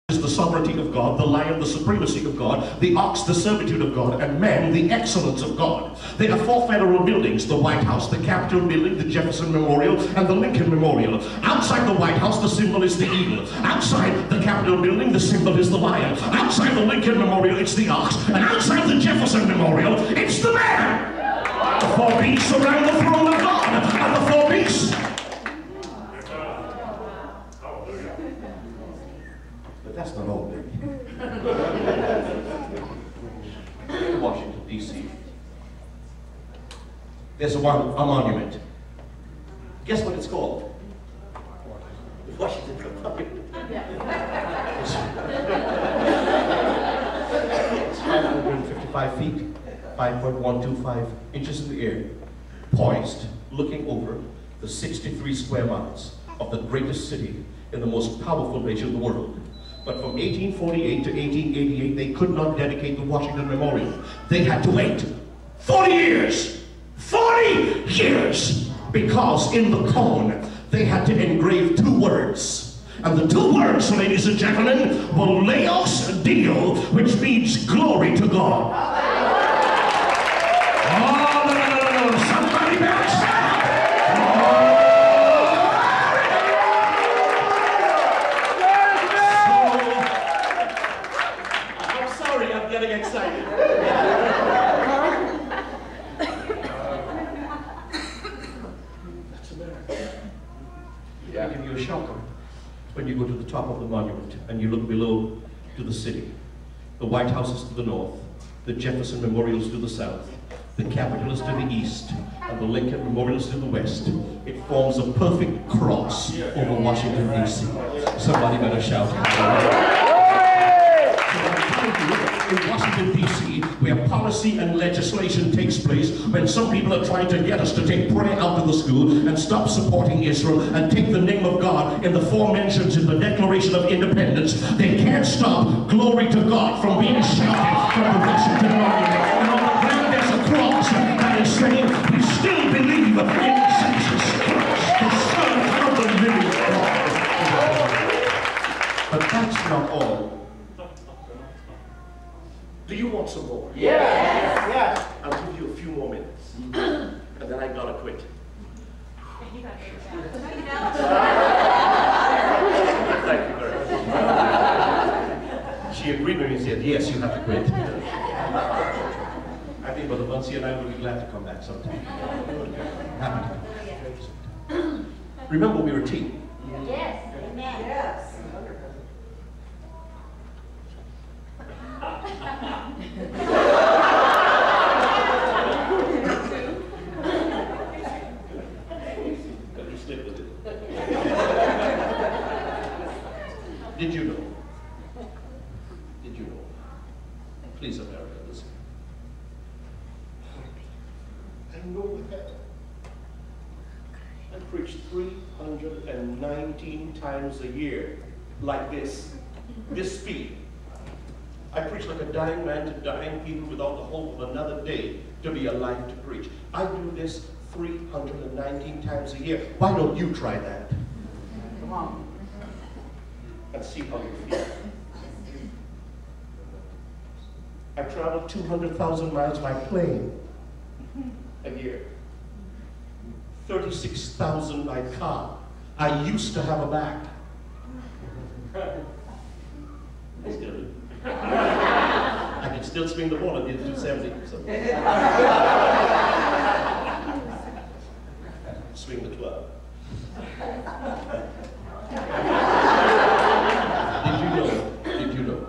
Is the sovereignty of God, the lion, the supremacy of God, the ox, the servitude of God, and man, the excellence of God. There are 4 federal buildings: the White House, the Capitol building, the Jefferson Memorial, and the Lincoln Memorial. Outside the White House, the symbol is the eagle. Outside the Capitol building, the symbol is the lion. Outside the Lincoln Memorial, it's the ox. And outside the Jefferson Memorial, it's the man. The 4 beasts around the throne of God, and the 4 beasts. That's not all, baby. In Washington, D.C., there's a monument. Guess what it's called? The Washington Monument. It's 555 feet, 5.125 inches in the air, poised, looking over the 63 square miles of the greatest city in the most powerful nation in the world. But from 1848 to 1888, they could not dedicate the Washington Memorial. They had to wait 40 years! 40 years! Because in the cone, they had to engrave 2 words. And the 2 words, ladies and gentlemen, were Laos Dio, which means glory to God. Oh, no. Somebody better shout! Oh. Getting excited. That's America. I give you a shocker when you go to the top of the monument and you look below to the city. The White House is to the north, the Jefferson Memorial is to the south, the Capitol is to the east, and the Lincoln Memorial is to the west. It forms a perfect cross over Washington, D.C. Somebody better shout. In Washington, D.C., where policy and legislation takes place, when some people are trying to get us to take prayer out of the school and stop supporting Israel and take the name of God in the 4 mentions in the Declaration of Independence, they can't stop glory to God from being shouted from the Washington Monument. And on the ground there's a cross that is saying, we still believe in Jesus Christ, the Son of the living God. But that's not all. Do you want some more? Yes. Yes. I'll give you a few more minutes. And then I gotta quit. Thank you very much. She agreed with me and said, yes, you have to quit. I think Brother Muncy and I will be glad to come back sometime. Happy to. Remember, we're a team. Yes. Amen. Yes. You stick with it. Did you know? Did you know? Please, America, listen. I know that. I preach 319 times a year like this speed. I preach like a dying man to dying people without the hope of another day to be alive to preach. I do this 319 times a year. Why don't you try that? Come on. And see how you feel. I travel 200,000 miles by plane a year. 36,000 by car. I used to have a back. I still do. I can still swing the ball at the 270. So. Swing the 12. Did you know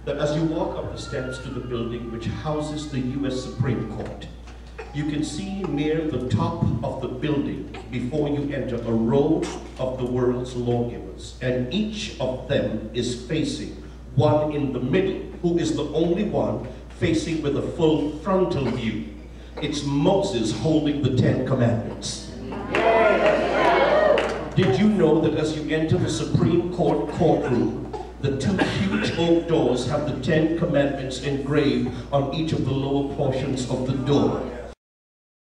that as you walk up the steps to the building which houses the U.S. Supreme Court, you can see near the top of the building before you enter a row of the world's lawgivers, and each of them is facing one in the middle, who is the only one facing with a full frontal view. It's Moses holding the 10 Commandments. Did you know that as you enter the Supreme Court courtroom, the 2 huge oak doors have the 10 Commandments engraved on each of the lower portions of the door?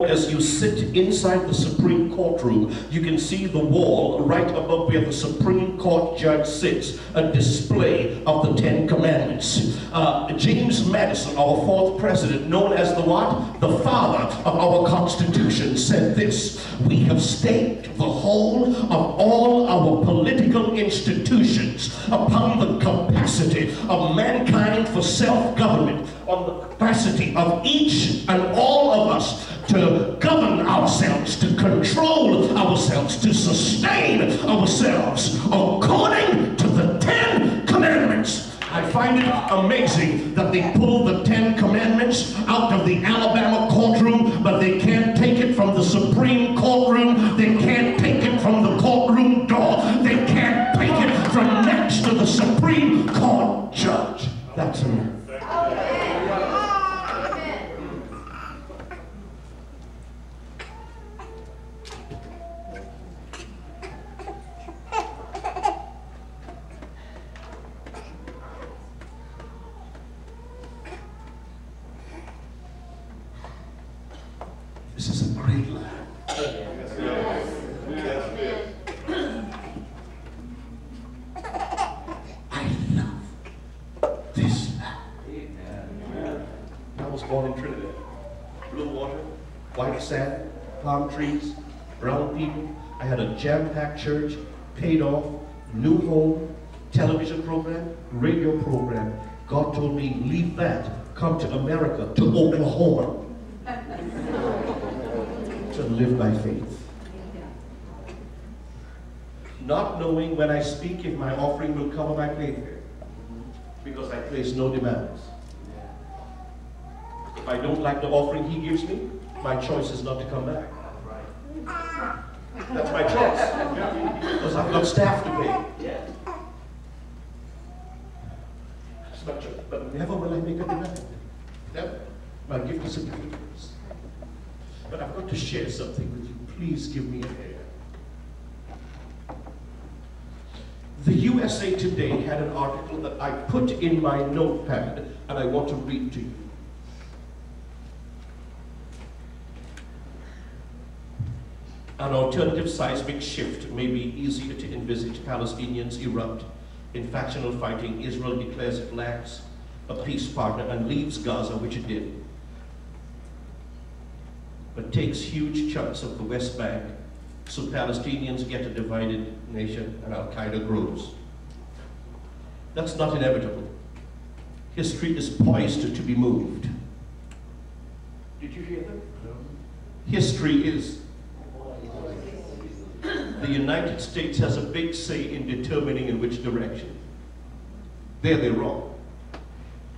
as you sit inside the Supreme Courtroom, you can see the wall right above where the Supreme Court judge sits, a display of the Ten Commandments. James Madison, our fourth president, known as the what? The father of our Constitution, said this: "We have staked the whole of all our political institutions upon the capacity of mankind for self-government, on the capacity of each and all of us to govern ourselves, to control ourselves, to sustain ourselves according to the Ten Commandments." I find it amazing that they pull the Ten Commandments out of the Alabama courtroom, but they can't take it from the Supreme Courtroom. They can't take it from the courtroom door. They can't take it from next to the Supreme Court judge. That's America. This is a great land. I love this land. I was born in Trinidad. Blue water, white sand, palm trees, brown people. I had a jam-packed church, paid off, new home, television program, radio program. God told me, leave that, come to America, to Oklahoma, to live by faith. Not knowing when I speak if my offering will cover my plane fare, because I place no demands. If I don't like the offering he gives me, my choice is not to come back. That's my choice, because I've got staff to pay. That's my choice. But never will I make a demand. Never. My gift is a gift. But I've got to share something with you. Please give me a hand. The USA Today had an article that I put in my notepad, and I want to read to you. An alternative seismic shift may be easier to envisage. Palestinians erupt in factional fighting. Israel declares it lacks a peace partner and leaves Gaza, which it did, but takes huge chunks of the West Bank, so Palestinians get a divided nation and Al-Qaeda grows. That's not inevitable. History is poised to be moved. Did you hear that? No. History is. The United States has a big say in determining in which direction. There they're wrong.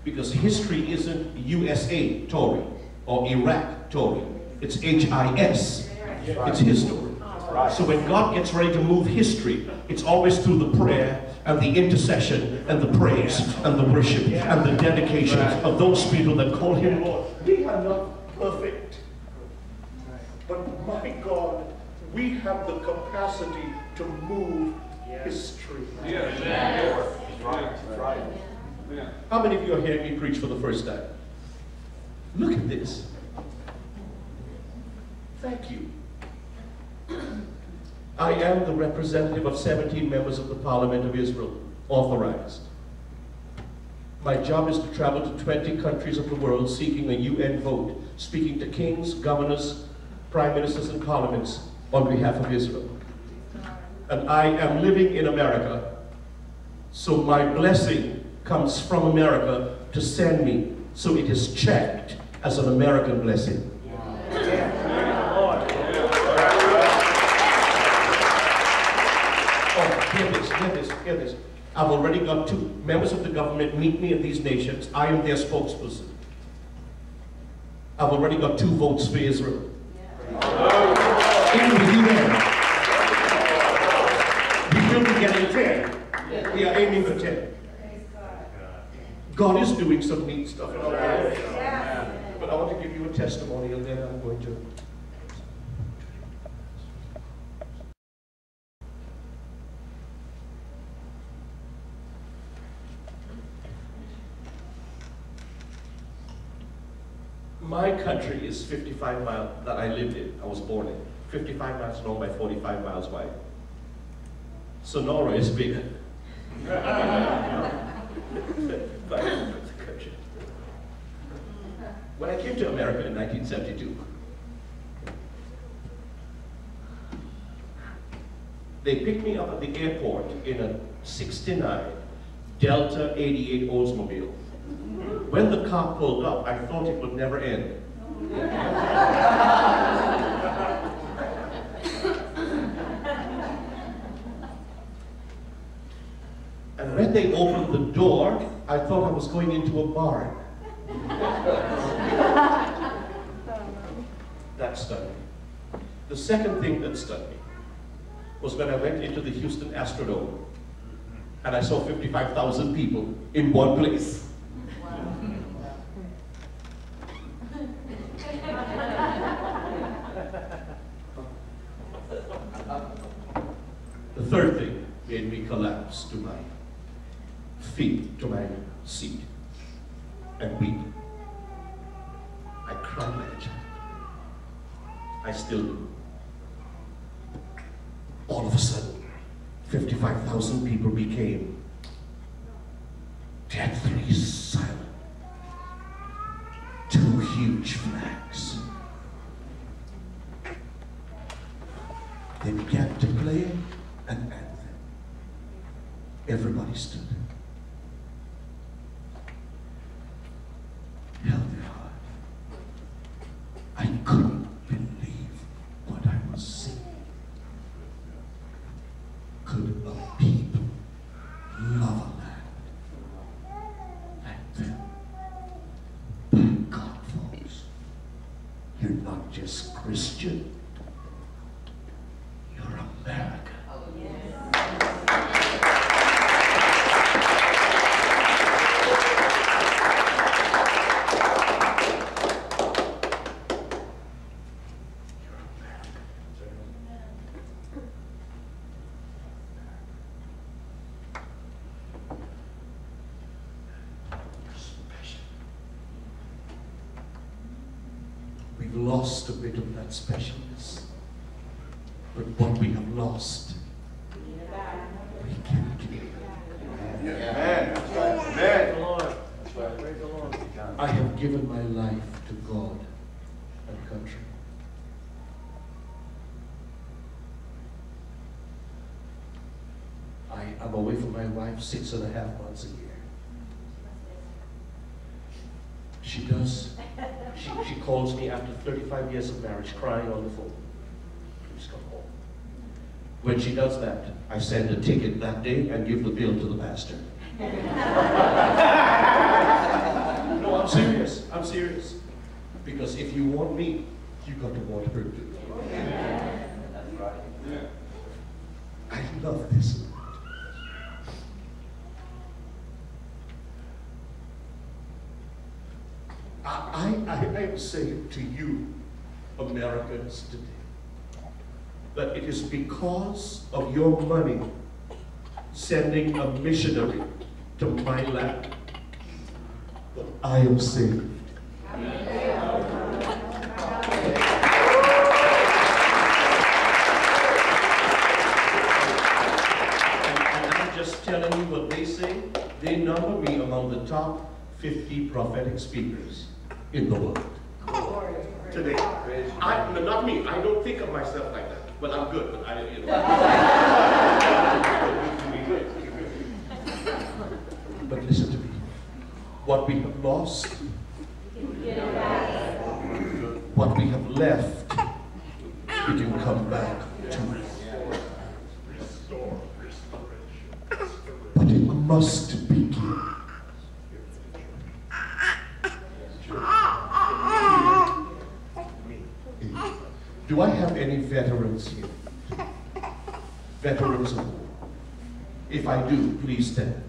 Because history isn't USA Tory or Iraq Tory. It's HIS. It's his story. So when God gets ready to move history, it's always through the prayer and the intercession and the praise and the worship and the dedication of those people that call him Lord. We are not perfect. But my God, we have the capacity to move history. That's right. How many of you are hearing me preach for the first time? Look at this. Thank you. I am the representative of 17 members of the Parliament of Israel, authorized. My job is to travel to 20 countries of the world seeking a UN vote, speaking to kings, governors, prime ministers, and parliaments on behalf of Israel. And I am living in America, so my blessing comes from America to send me, so it is checked as an American blessing. Hear this. I've already got 2 members of the government meet me in these nations. I am their spokesperson. I've already got 2 votes for Israel. In the UN. We will be getting 10. We are aiming for 10. God is doing some neat stuff in our lives. But I want to give you a testimony, and then I'm going to. My country is 55 miles, that I lived in, I was born in, 55 miles long by 45 miles wide. Sonora is bigger. When I came to America in 1972, they picked me up at the airport in a 69 Delta 88 Oldsmobile. When the car pulled up, I thought it would never end. And when they opened the door, I thought I was going into a barn. That stunned me. The second thing that stunned me was when I went into the Houston Astrodome and I saw 55,000 people in one place. The third thing made me collapse to my feet, to my seat, and weep. I cried like a child. I still do. All of a sudden, 55,000 people became deathly silent. Two huge flags. They began to play an anthem. Everybody stood. Held their heart. I couldn't believe what I was seeing. Could a people love a land like them? By God, folks, you're not just Christian, you're American. We've lost a bit of that specialness, but what we have lost, we can give. Amen. That's right. Amen. That's right. Praise the Lord. I have given my life to God and country. I am away from my wife 6.5 months a year. She does. She calls me after 35 years of marriage, crying on the phone. Please come home. When she does that, I send a ticket that day and give the bill to the pastor. No, I'm serious. I'm serious. Because if you want me, you got to want her too. That's right. Yeah. I love this land. I am saying to you, Americans today, that it is because of your money sending a missionary to my land that I am saved. And I'm just telling you what they say. They number me among the top 50 prophetic speakers in the world today. Not me. I don't think of myself like that. Well, I'm good, but I, you know. But listen to me. What we have lost, what we have left, we can come back to. But it must begin. Do I have any veterans here? Veterans of war? If I do, please stand.